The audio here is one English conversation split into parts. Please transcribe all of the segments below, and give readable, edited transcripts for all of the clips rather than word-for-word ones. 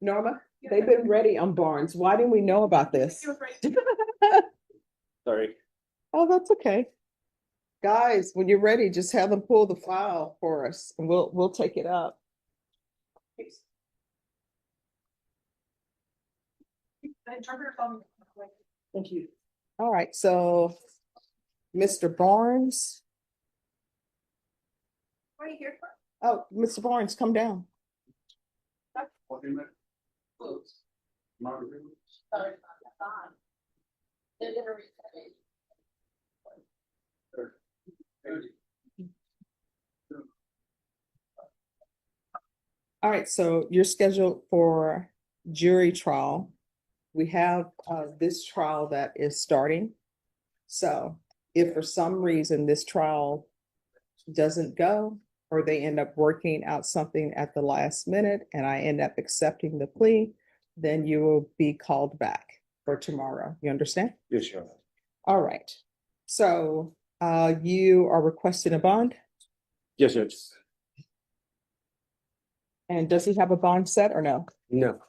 Norma, they've been ready on Barnes. Why didn't we know about this? Sorry. Oh, that's okay. Guys, when you're ready, just have them pull the file for us and we'll take it up. Thank you. All right, so Mr. Barnes. What are you here for? Oh, Mr. Barnes, come down. Sorry about that. They're gonna reset it. All right, so you're scheduled for jury trial. We have this trial that is starting. So if for some reason this trial doesn't go, or they end up working out something at the last minute and I end up accepting the plea, then you will be called back for tomorrow. You understand? Yes, sure. All right. So you are requesting a bond, Yes, yes. and does he have a bond set or no? No.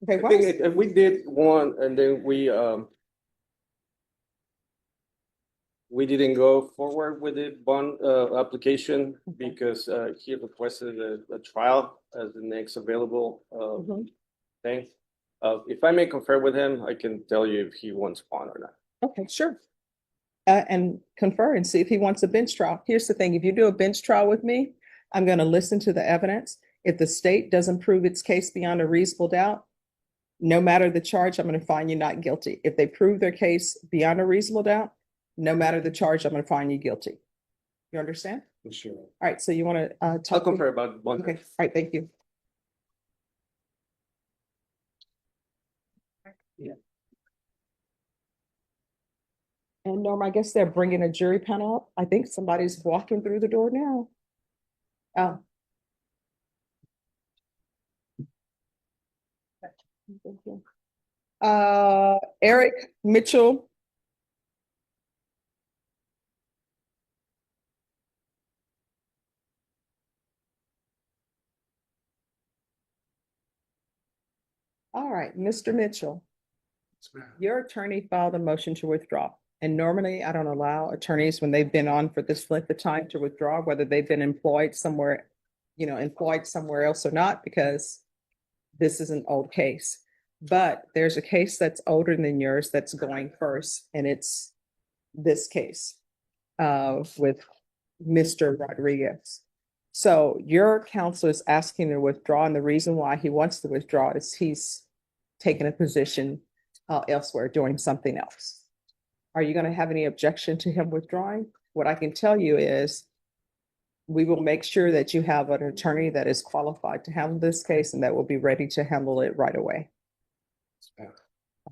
Okay, I why think is- we did one and then we didn't go forward with the bond application because he requested a trial as the next available Mhm. thing. If I may confer with him, I can tell you if he wants bond or not. Okay, sure. And confer and see if he wants a bench trial. Here's the thing, if you do a bench trial with me, I'm going to listen to the evidence. If the state doesn't prove its case beyond a reasonable doubt, no matter the charge, I'm going to find you not guilty. If they prove their case beyond a reasonable doubt, no matter the charge, I'm going to find you guilty. You understand? Sure. All right, so you want to I'll talk? confer about bond. Okay, all right, thank you. Yeah. And Norm, I guess they're bringing a jury panel up. I think somebody's walking through the door now. Oh. Eric Mitchell. All right, Mr. Mitchell, your attorney filed a motion to withdraw. And normally I don't allow attorneys when they've been on for this length of time to withdraw, whether they've been employed somewhere, employed somewhere else or not, because this is an old case. But there's a case that's older than yours that's going first, and it's this case with Mr. Rodriguez. So your counsel is asking to withdraw, and the reason why he wants to withdraw is he's taken a position elsewhere doing something else. Are you going to have any objection to him withdrawing? What I can tell you is we will make sure that you have an attorney that is qualified to handle this case and that will be ready to handle it right away.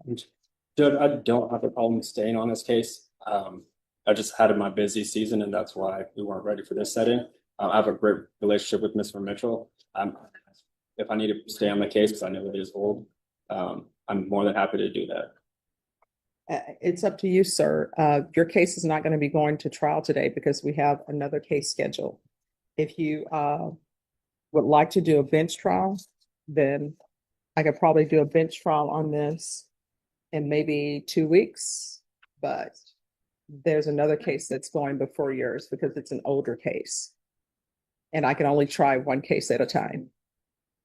Judge, I don't have a problem staying on this case. I just had my busy season and that's why we weren't ready for this setting. I have a great relationship with Mr. Mitchell. If I need to stay on the case because I know it is old, I'm more than happy to do that. It's up to you, sir. Your case is not going to be going to trial today because we have another case scheduled. If you would like to do a bench trial, then I could probably do a bench trial on this in maybe 2 weeks, but there's another case that's going before yours because it's an older case. And I can only try one case at a time.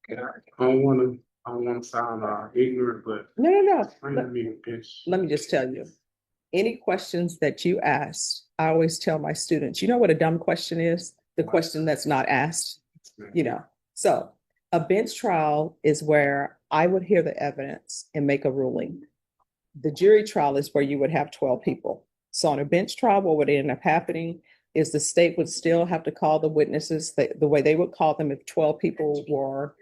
I don't want to sound ignorant, but No. let me just tell you, any questions that you ask, I always tell my students, you know what a dumb question is? The question that's not asked, So a bench trial is where I would hear the evidence and make a ruling. The jury trial is where you would have 12 people. So on a bench trial, what would end up happening is the state would still have to call the witnesses the way they would call them if 12 people were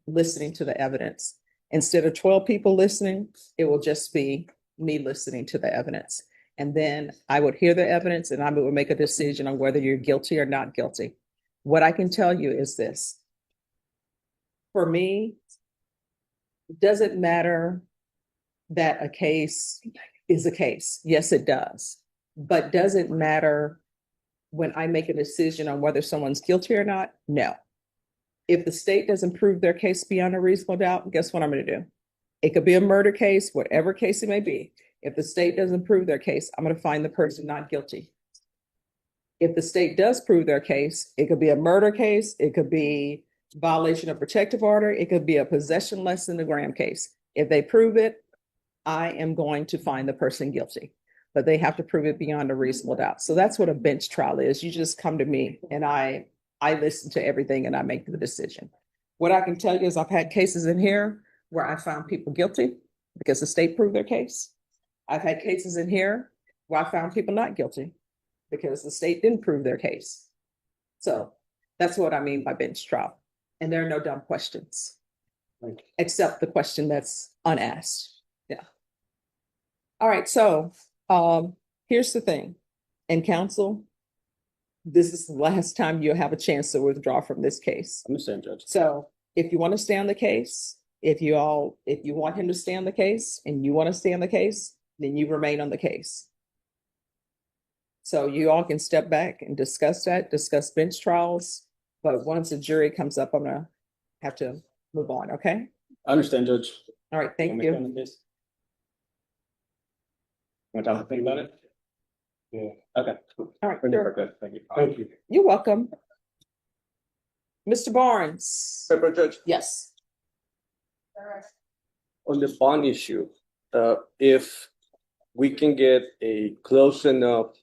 listening to the evidence. Instead of 12 people listening, it will just be me listening to the evidence. And then I would hear the evidence and I would make a decision on whether you're guilty or not guilty. What I can tell you is this. For me, it doesn't matter that a case is a case. Yes, it does. But does it matter when I make a decision on whether someone's guilty or not? No. If the state doesn't prove their case beyond a reasonable doubt, guess what I'm gonna do? It could be a murder case, whatever case it may be. If the state doesn't prove their case, I'm gonna find the person not guilty. If the state does prove their case, it could be a murder case, it could be violation of protective order, it could be a possession less than a gram case. If they prove it, I am going to find the person guilty, but they have to prove it beyond a reasonable doubt. So that's what a bench trial is. You just come to me and I listen to everything and I make the decision. What I can tell you is I've had cases in here where I found people guilty because the state proved their case. I've had cases in here where I found people not guilty because the state didn't prove their case. So that's what I mean by bench trial. And there are no dumb questions, except the question that's unasked. Yeah. All right. So here's the thing. And counsel, this is the last time you'll have a chance to withdraw from this case. Understand, Judge. So if you want to stay on the case, if you want him to stay on the case and you want to stay on the case, then you remain on the case. So you all can step back and discuss bench trials. But once a jury comes up, I'm gonna have to move on, okay? I understand, Judge. All right, thank you. Want to think about it? Yeah. Okay. All right, We're sure. good. Thank you. Thank you. You're welcome. Mr. Barnes? Pepper Judge, Yes. on the bond issue, if we can get a close enough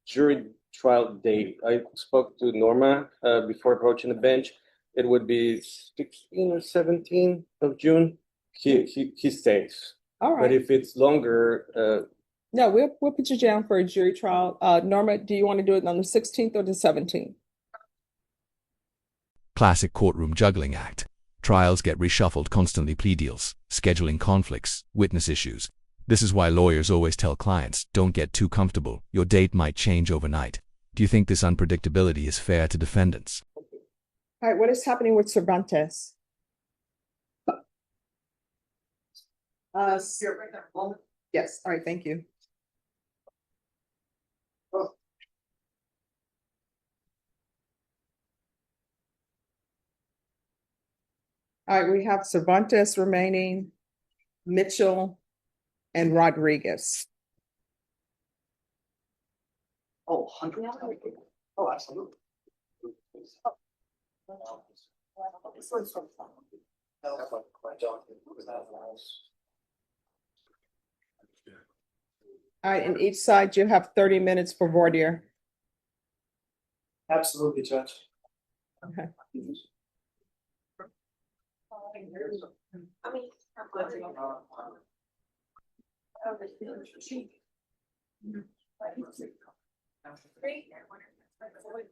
jury trial date. I spoke to Norma before approaching the bench. It would be 16 or 17 of June. He stays. All But right. if it's longer, No, we'll put you down for a jury trial. Norma, do you want to do it on the 16th or the 17th? Classic courtroom juggling act. Trials get reshuffled constantly, plea deals, scheduling conflicts, witness issues. This is why lawyers always tell clients, don't get too comfortable. Your date might change overnight. Do you think this unpredictability is fair to defendants? All right, what is happening with Cervantes? Yes, all right, thank you. All right, we have Cervantes remaining, Mitchell, and Rodriguez. Oh, 100%. Oh, absolutely. This one's from. All right, and each side you have 30 minutes for voir dire. Absolutely, Judge. Okay. I mean,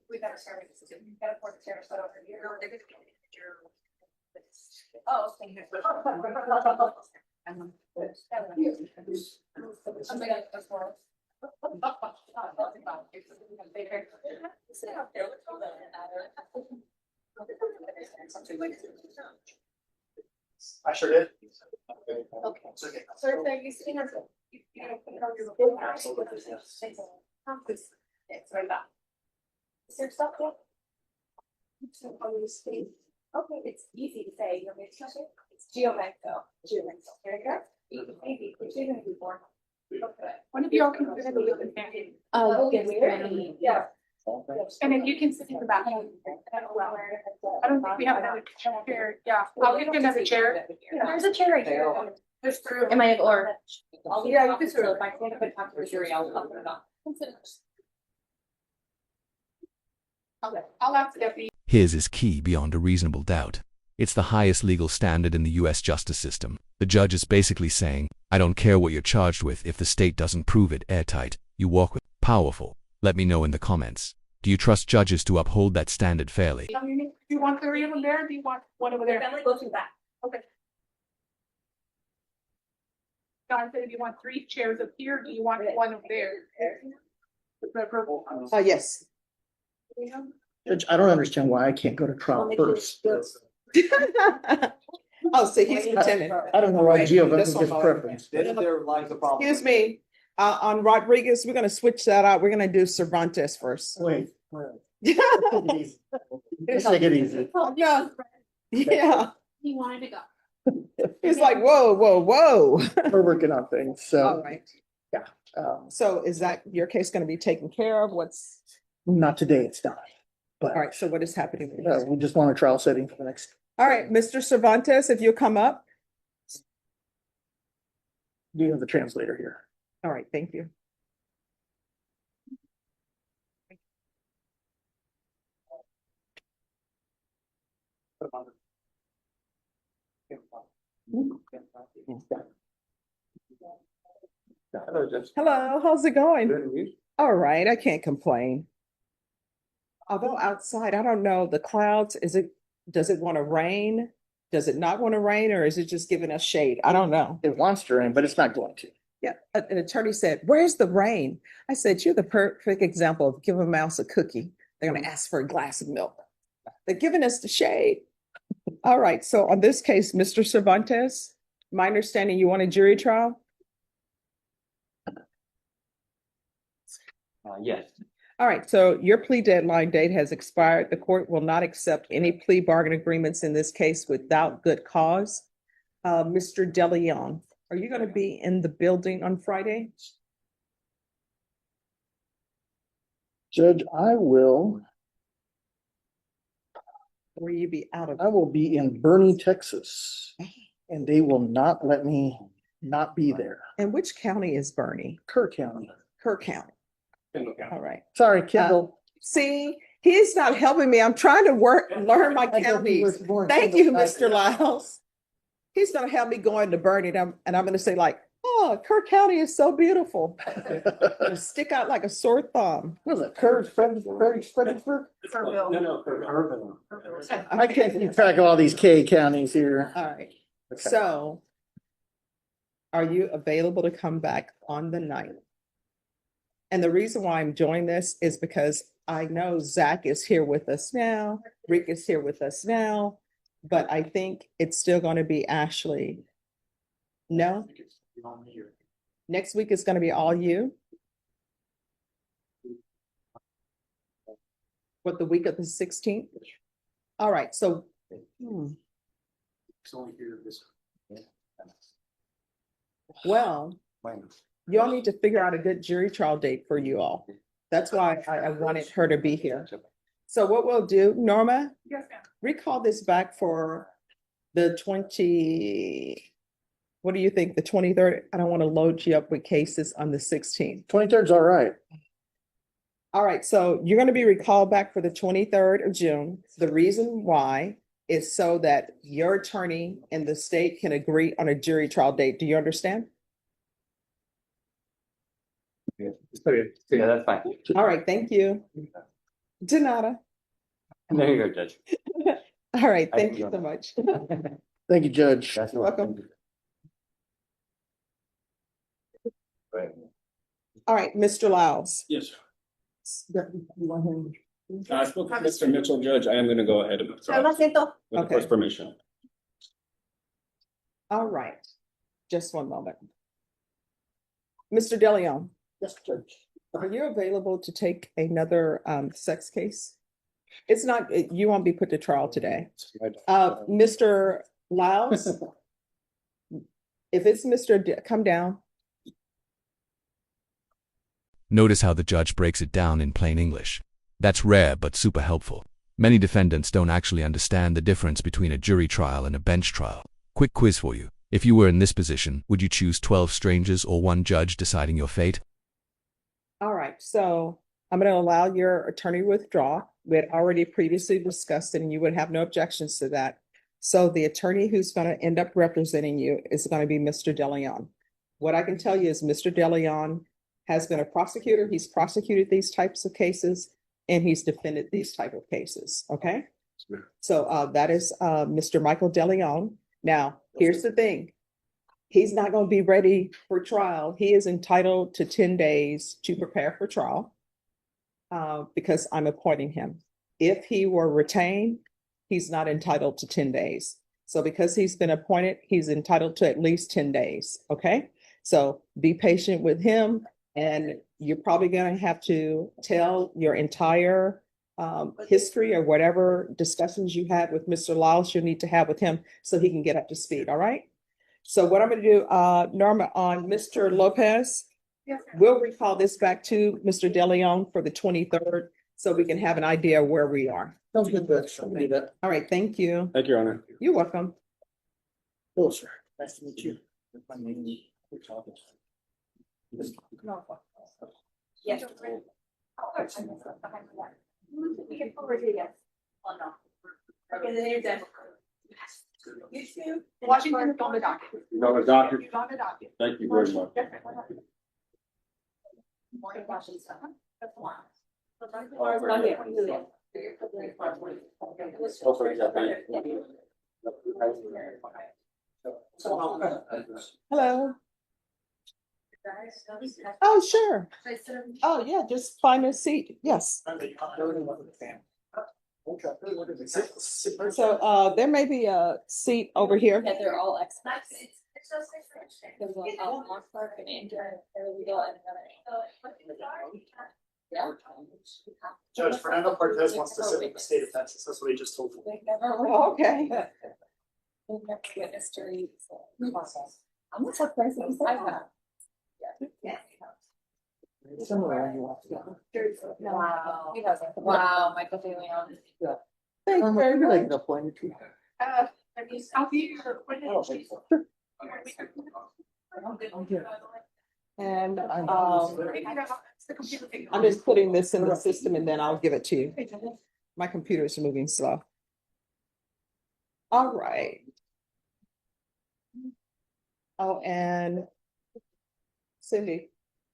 we gotta start with this. We gotta pour the chairs over here. No, they're gonna get your. Oh, thank you. I sure did. Okay. It's okay. So there you see. Absolutely, yes. It's right back. Is there stuff there? Okay, it's easy to say. You're making it. It's Geomexo. Geomexo. There you go. Maybe. Which you're gonna be born. Okay. One of you all can go ahead and leave the family. Yeah. And if you can sit in the back. I don't think we have another chair. Yeah, I'll leave another chair. There's a chair right here. This through. Am I or? Yeah, you can sort of, if I can't talk to the jury, I'll talk to it on. Okay, I'll ask the deputy. His is key beyond a reasonable doubt. It's the highest legal standard in the US justice system. The judge is basically saying, I don't care what you're charged with if the state doesn't prove it airtight. You walk with powerful. Let me know in the comments. Do you trust judges to uphold that standard fairly? Do you want 3 of them there? Or do you want one over there? Family goes to the back. Okay. John said, do you want 3 chairs up here? Or do you want one up there? Yes. Judge, I don't understand why I can't go to trial first. Oh, so he's lieutenant. I don't know why Gio This doesn't one, get preference. there lies the problem. Excuse me, on Rodriguez, we're gonna switch that out. We're gonna do Cervantes first. Wait, Let's take it easy. Yeah, yeah. He wanted to go. It's like, whoa, whoa, whoa. We're working on things, All so, right. um, So is that your case going to be taken care of? What's, not today, it's not. But, all right, so what is happening? we just want a trial setting for the next, All right, Mr. Cervantes, if you'll come up. you have the translator here. All right, thank you. Hello, Judge. Hello, how's it going? Good, and you? All right, I can't complain. Although outside, I don't know, the clouds, does it want to rain? Does it not want to rain, or is it just giving us shade? I don't know. It wants to rain, but it's not going to. Yeah, an attorney said, "Where's the rain?" I said, "You're the perfect example of give a mouse a cookie. They're going to ask for a glass of milk. They're giving us the shade." All right, so on this case, Mr. Cervantes, my understanding, you want a jury trial? Yes. All right, so your plea deadline date has expired. The court will not accept any plea bargain agreements in this case without good cause. Mr. DeLeon, are you going to be in the building on Friday? Judge, I will Will you be out of? I will be in Bernie, Texas, and they will not let me not be there. And which county is Bernie? Kerr County. Kerr County. All right. Sorry, Kendall. See, he's not helping me. I'm trying to learn my counties. Thank you, Mr. Lyles. He's gonna have me going to Bernie, and I'm gonna say like, "Oh, Kerr County is so beautiful." It'll stick out like a sore thumb. Was it Kerr, Fredericksburg? No. I can't keep track of all these K counties here. All right. Okay. So are you available to come back on the 9th? And the reason why I'm doing this is because I know Zach is here with us now, Rick is here with us now, but I think it's still going to be Ashley. No? Next week is going to be all you? What, the week of the 16th? All right, so well, y'all need to figure out a good jury trial date for you all. That's why I wanted her to be here. So what we'll do, Norma, Yes, ma'am. recall this back for the 20, what do you think, the 23rd? I don't want to load you up with cases on the 16th. 23rd's all right. All right, so you're going to be recalled back for the 23rd of June. The reason why is so that your attorney and the state can agree on a jury trial date. Do you understand? Yeah, that's fine. All right, thank you. De nada. There you go, Judge. All right, thank you so much. Thank you, Judge. Welcome. All right, Mr. Lyles. Yes. You want him? I spoke with Mr. Mitchell, Judge. I am going to go ahead and withdraw with the Okay. court's permission. All right, just one moment. Mr. DeLeon, Yes, Judge. are you available to take another sex case? It's not, you won't be put to trial today. Mr. Lyles? If it's come down. Notice how the judge breaks it down in plain English. That's rare but super helpful. Many defendants don't actually understand the difference between a jury trial and a bench trial. Quick quiz for you. If you were in this position, would you choose 12 strangers or one judge deciding your fate? All right, so I'm going to allow your attorney to withdraw. We had already previously discussed it and you would have no objections to that. So the attorney who's going to end up representing you is going to be Mr. DeLeon. What I can tell you is Mr. DeLeon has been a prosecutor. He's prosecuted these types of cases and he's defended these type of cases, okay? So that is Mr. Michael DeLeon. Now, here's the thing. He's not going to be ready for trial. He is entitled to 10 days to prepare for trial because I'm appointing him. If he were retained, he's not entitled to 10 days. So because he's been appointed, he's entitled to at least 10 days, okay? So be patient with him and you're probably going to have to tell your entire history or whatever discussions you had with Mr. Laus, you'll need to have with him so he can get up to speed, all right? So what I'm gonna do, Norma, on Mr. Lopez, Yes, we'll recall this back to Mr. DeLeon for the 23rd, so we can have an idea of where we are. Sounds good, but I'll do that. All right, thank you. Thank you, Your Honor. You're welcome. Hello, sir. Nice to meet you. My name is. Yes. We can forward it again. Oh, no. Okay, then you're done. You too. Washington, on the docket. No, doctor. On the docket. Thank you very much. Morning questions. That's a lot. Hello. Oh, sure. Oh, yeah, just find a seat. Yes. So, there may be a seat over here. Yeah, they're all experts. There's one clerk and intern, paralegal, and another. Yeah. Judge Fernando Cortez wants to sit in the state of Texas. That's what he just told me. They've never. Oh, okay. They've never witnessed or process. I'm not surprised that you said that. Yeah. Wow. He doesn't. Wow, Michael De Leon. Thank you very much. I'll be here. And, It's the computer thing. I'm just putting this in the system and then I'll give it to you. My computer is moving slow. All right. Oh, and Cindy,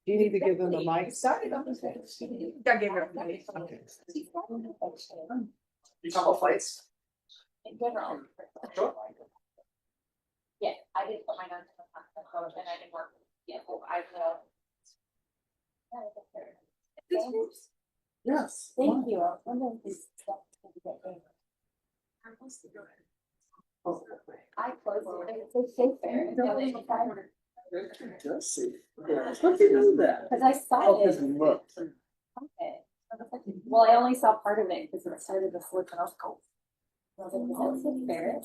do you need to give them the mic? Started on this. I gave her a minute. Okay. You talk about fights? In general. Yeah, I didn't put my notes in the past, and I didn't work. Yeah, well, I will. Yes. Thank you. I was wondering if this stuff can get in. I closed it. It's safe there. Just see. How do you know that? Because I saw Oh, it. because you looked. Okay. Well, I only saw part of it because it started to slip and I was cold. I was like, is that fair?